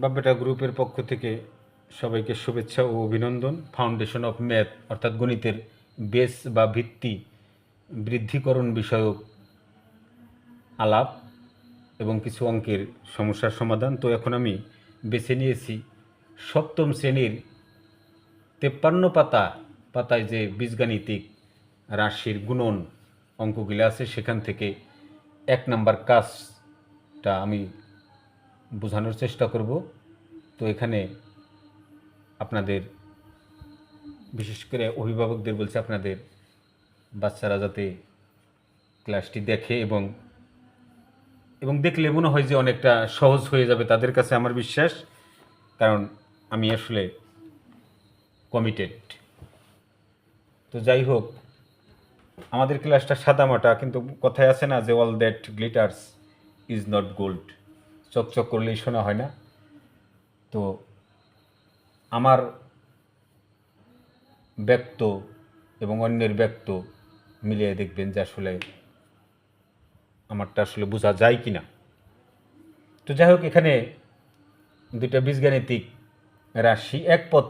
বাব্বেটা গ্রুপের পক্ষ থেকে সবাইকে শুভেচ্ছা ও অভিনন্দন। ফাউন্ডেশন অফ ম্যাথ অর্থাৎ গণিতের বেস বা ভিত্তি বৃদ্ধিকরণ বিষয়ক আলাপ এবং কিছু অঙ্কের সমস্যার সমাধান। তো এখন আমি বেছে নিয়েছি সপ্তম শ্রেণীর 53 পাতায় যে বীজগাণিতিক রাশির গুণন অঙ্কগুলো আছে সেখান থেকে 1 নাম্বার কাজটা আমি বোঝানোর চেষ্টা করব। তো এখানে আপনাদের বিশেষ করে অভিভাবকদের বলছে আপনাদের বাচ্চারা যাতে ক্লাসটি দেখে এবং দেখলে মনে হয় যে অনেকটা সহজ হয়ে যাবে তাদের কাছে, আমার বিশ্বাস, কারণ আমি আসলে কমিটেড। তো যাই হোক, আমাদের ক্লাসটা সাদামাটা, কিন্তু কথায় আছে না যে all that glitters is not gold, চকচক করলেই শোনা হয় না। তো আমার ব্যক্ত এবং অন্যের ব্যক্ত মিলিয়ে দেখবেন যে আসলে আমারটা আসলে বোঝা যায় কি না। তো যাই হোক, এখানে দুইটা বীজগাণিতিক রাশি এক পদ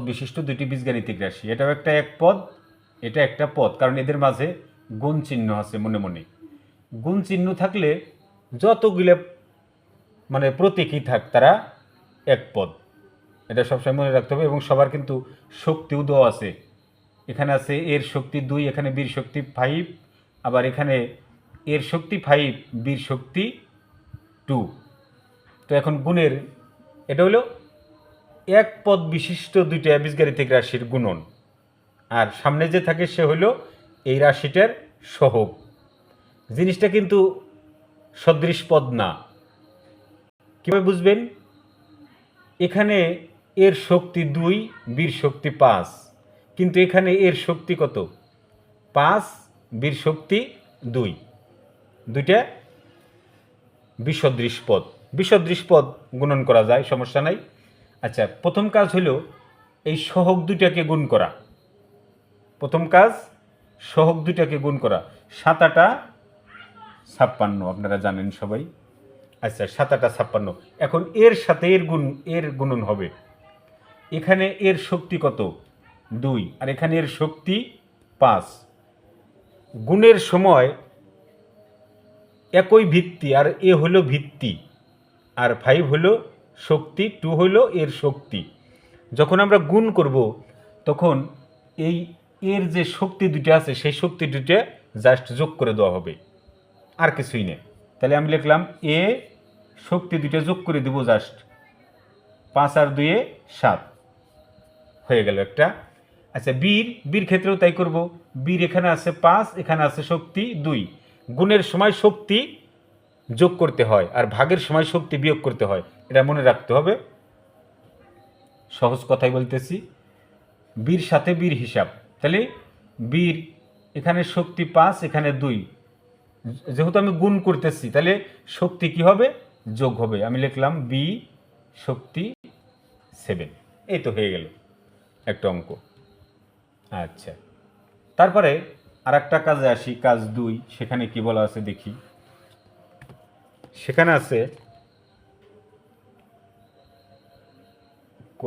বিশিষ্ট দুইটি বীজগাণিতিক রাশি, এটাও একটা এক পদ, এটা একটা পদ, কারণ এদের মাঝে গুণ চিহ্ন আছে। মনে মনে গুণ চিহ্ন থাকলে যতগুলো মানে প্রতীকই থাক তারা এক পদ, এটা সবসময় মনে রাখতে হবে। এবং সবার কিন্তু শক্তিও দেওয়া আছে, এখানে আছে এর শক্তি 2, এখানে বীর শক্তি 5, আবার এখানে এর শক্তি 5, বীর শক্তি 2। তো এখন গুণের এটা হলো এক পদ বিশিষ্ট দুইটা বীজগাণিতিক রাশির গুণন, আর সামনে যে থাকে সে হলো এই রাশিটার সহগ। জিনিসটা কিন্তু সদৃশ পদ না। কীভাবে বুঝবেন? এখানে এর শক্তি 2, বীর শক্তি 5, কিন্তু এখানে এর শক্তি কত? 5, বীর শক্তি 2, দুইটা বিসদৃশ পদ গুণন করা যায়, সমস্যা নাই। আচ্ছা, প্রথম কাজ হলো এই সহগ দুইটাকে গুণ করা। প্রথম কাজ সহগ দুইটাকে গুণ করা। 7 8 56, আপনারা জানেন সবাই। আচ্ছা, 7 8 56। এখন এর সাথে এর গুণন হবে। এখানে এর শক্তি কত? 2, আর এখানে এর শক্তি 5। গুণের সময় একই ভিত্তি, আর এ হলো ভিত্তি, আর 5 হলো শক্তি, 2 হলো এর শক্তি। যখন আমরা গুণ করব তখন এর যে শক্তি দুটো আছে সেই শক্তি দুটো জাস্ট যোগ করে দেওয়া হবে, আর কিছুই নেই। তাহলে আমি লিখলাম এ শক্তি দুটো যোগ করে দেবো, জাস্ট 5 আর 2 7 হয়ে গেল একটা। আচ্ছা, বীর ক্ষেত্রেও তাই করব। বীর এখানে আছে 5, এখানে আছে শক্তি 2। গুণের সময় শক্তি যোগ করতে হয় আর ভাগের সময় শক্তি বিয়োগ করতে হয়, এটা মনে রাখতে হবে। সহজ কথাই বলতেছি, বীর সাথে বীর হিসাব। তাহলে বীর এখানে শক্তি 5, এখানে 2, যেহেতু আমি গুণ করতেছি তাহলে শক্তি কি হবে? যোগ হবে। আমি লিখলাম বি শক্তি 7। এই তো হয়ে গেল একটা অঙ্ক। আচ্ছা, তারপরে আর একটা কাজে আসি, কাজ 2। সেখানে কি বলা আছে দেখি। সেখানে আছে ক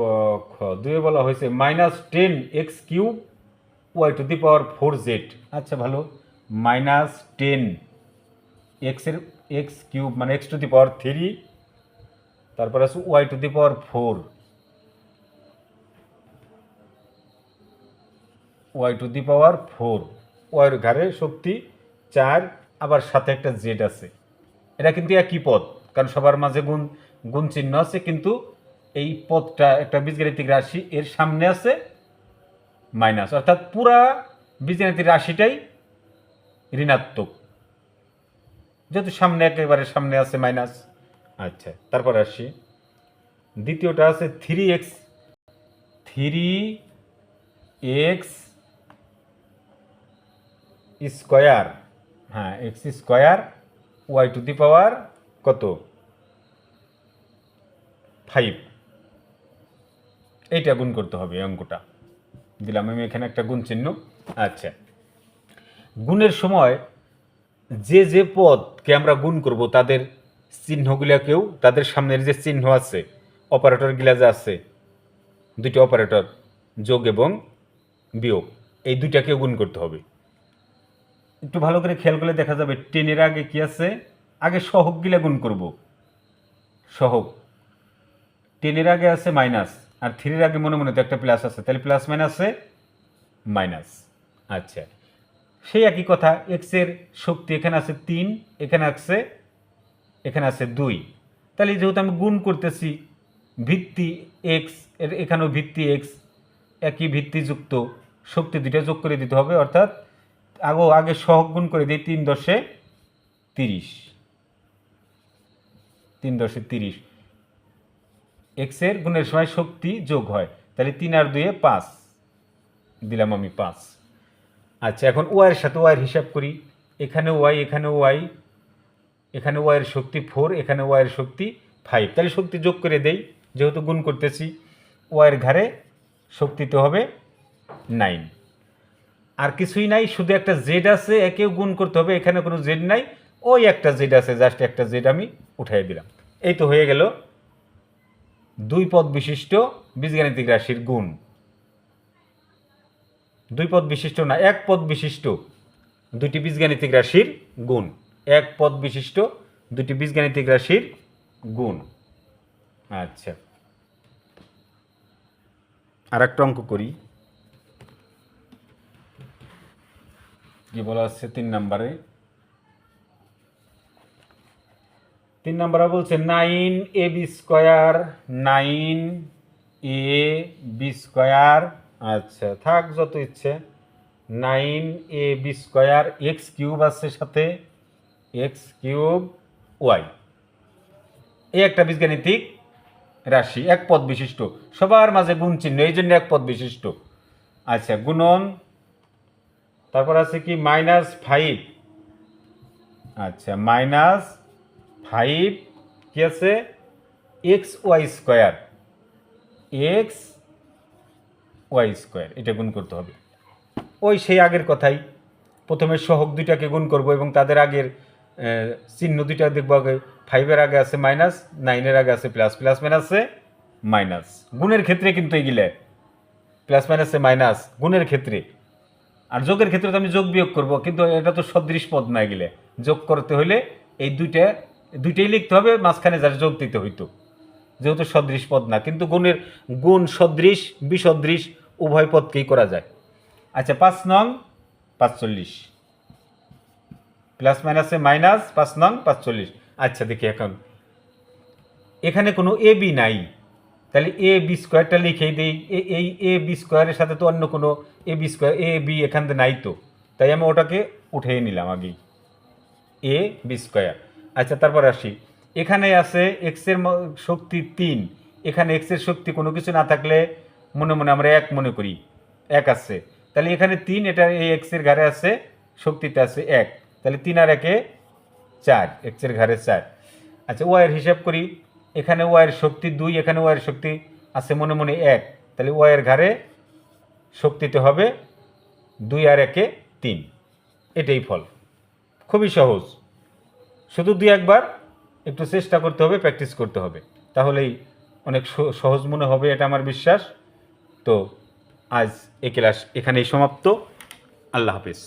খ 2 বলা হয়েছে -10x³ y⁴z। আচ্ছা, ভালো। -10 x³ মানে x⁴, তারপর আছে y⁴, ওয়াইয়ের ঘাড়ে শক্তি 4, আবার সাথে একটা জেড আছে। এটা কিন্তু একই পদ, কারণ সবার মাঝে গুণ চিহ্ন আছে, কিন্তু এই পদটা একটা বীজগাণিতিক রাশি, এর সামনে আছে মাইনাস, অর্থাৎ পুরা বীজগাণিতিক রাশিটাই ঋণাত্মক, যেহেতু সামনে একেবারে সামনে আছে মাইনাস। আচ্ছা, তারপর আসি দ্বিতীয়টা আছে 3x স্কোয়ার, হ্যাঁ x² y⁴ কত? 5। এইটা গুণ করতে হবে, এই অঙ্কটা দিলাম আমি এখানে একটা গুণ চিহ্ন। আচ্ছা, গুণের সময় যে পদকে আমরা গুণ করব তাদের চিহ্নগুলাকেও তাদের সামনের যে চিহ্ন আছে অপারেটরগুলা যে আছে দুইটা অপারেটর যোগ এবং বিয়োগ এই দুইটাকে গুণ করতে হবে। একটু ভালো করে খেয়াল করলে দেখা যাবে 10-এর আগে কি আছে, আগে সহগগুলা গুণ করব। সহগ 10-এর আগে আছে মাইনাস, আর 3-এর আগে মনে মনে তো একটা প্লাস আছে, তাহলে প্লাস মাইনাসে মাইনাস। আচ্ছা, সেই একই কথা, এক্সের শক্তি এখানে আছে 3, এখানে আছে 2, তাহলে যেহেতু আমি গুণ করতেছি ভিত্তি এক্স, এখানেও ভিত্তি এক্স, একই ভিত্তিযুক্ত শক্তি দুইটা যোগ করে দিতে হবে, অর্থাৎ আগে সহগ গুণ করে দিই 3×30, 3×30 এক্সের গুণের সময় শক্তি যোগ হয়, তাহলে 3 আর 2 5 দিলাম আমি 5। আচ্ছা, এখন ওয়াইয়ের সাথে ওয়াইয়ের হিসাব করি, এখানে ওয়াই, এখানে ওয়াই, এখানে ওয়াইয়ের শক্তি 4, এখানে ওয়াইয়ের শক্তি 5, তাহলে শক্তি যোগ করে দেই, যেহেতু গুণ করতেছি। ওয়াইয়ের ঘাড়ে শক্তিতে হবে 9, আর কিছুই নাই, শুধু একটা জেড আছে, একেও গুণ করতে হবে, এখানে কোনো জেড নাই, ওই একটা জেড আছে, জাস্ট একটা জেড আমি উঠাই দিলাম। এই তো হয়ে গেল 2 পদ বিশিষ্ট বীজগাণিতিক রাশির গুণ। 2 পদ বিশিষ্ট না, 1 পদ বিশিষ্ট দুটি বীজগাণিতিক রাশির গুণ। 1 পদ বিশিষ্ট দুটি বীজগাণিতিক রাশির গুণ। আচ্ছা, আর একটা অঙ্ক করি। কি বলা আছে 3 নম্বরে? 3 নম্বরে বলছে 9ab², 9ab², আচ্ছা থাক যত ইচ্ছে, 9ab² x³ আছে সাথে x³y, এই একটা বীজগাণিতিক রাশি 1 পদ বিশিষ্ট, সবার মাঝে গুণ চিহ্ন, এই জন্য 1 পদ বিশিষ্ট। আচ্ছা, গুণন, তারপর আছে কি -5, আচ্ছা -5 কি আছে xy², এটা গুণ করতে হবে। ওই সেই আগের কথাই, প্রথমে সহগ দুইটাকে গুণ করব এবং তাদের আগের চিহ্ন দুইটা দেখবো। আগে 5-এর আগে আছে মাইনাস, 9-এর আগে আছে প্লাস, প্লাস মাইনাসে মাইনাস। গুণের ক্ষেত্রে কিন্তু এগুলো প্লাস মাইনাসে মাইনাস গুণের ক্ষেত্রে, আর যোগের ক্ষেত্রে তো আমি যোগ বিয়োগ করব, কিন্তু এটা তো সদৃশ পদ না, গেলে যোগ করতে হলে এই দুইটাই লিখতে হবে, মাঝখানে যার যোগ দিতে হইতো, যেহেতু সদৃশ পদ না। কিন্তু গুণ সদৃশ বিসদৃশ উভয় পদকেই করা যায়। আচ্ছা, 5 নং 45, প্লাস মাইনাসে মাইনাস, 5 নং 45। আচ্ছা দেখি, এখন এখানে কোনো এ বি নাই, তাহলে ab² লিখেই দিই। এই ab² সাথে তো অন্য কোনো ab², এ বি এখান থেকে নাই তো, তাই আমি ওটাকে উঠিয়ে নিলাম আগেই, ab²। আচ্ছা, তারপর আসি, এখানে আছে এক্সের শক্তি 3, এখানে এক্সের শক্তি কোনো কিছু না থাকলে মনে মনে আমরা 1 মনে করি, 1 আছে, তাহলে এখানে 3, এটা এই এক্সের ঘাড়ে আছে, শক্তিতে আছে 1, তাহলে 3 আর 1 4, এক্সের ঘাড়ে 4। আচ্ছা, ওয়াইয়ের হিসাব করি, এখানে ওয়াইয়ের শক্তি 2, এখানে ওয়াইয়ের শক্তি আছে মনে মনে 1, তাহলে ওয়াইয়ের ঘাড়ে শক্তিতে হবে 2 আর 1 3, এটাই ফল। খুবই সহজ, শুধু 2-1 বার একটু চেষ্টা করতে হবে, প্র্যাকটিস করতে হবে, তাহলেই অনেক সহজ মনে হবে, এটা আমার বিশ্বাস। তো আজ এই ক্লাস এখানেই সমাপ্ত। আল্লাহ হাফেজ।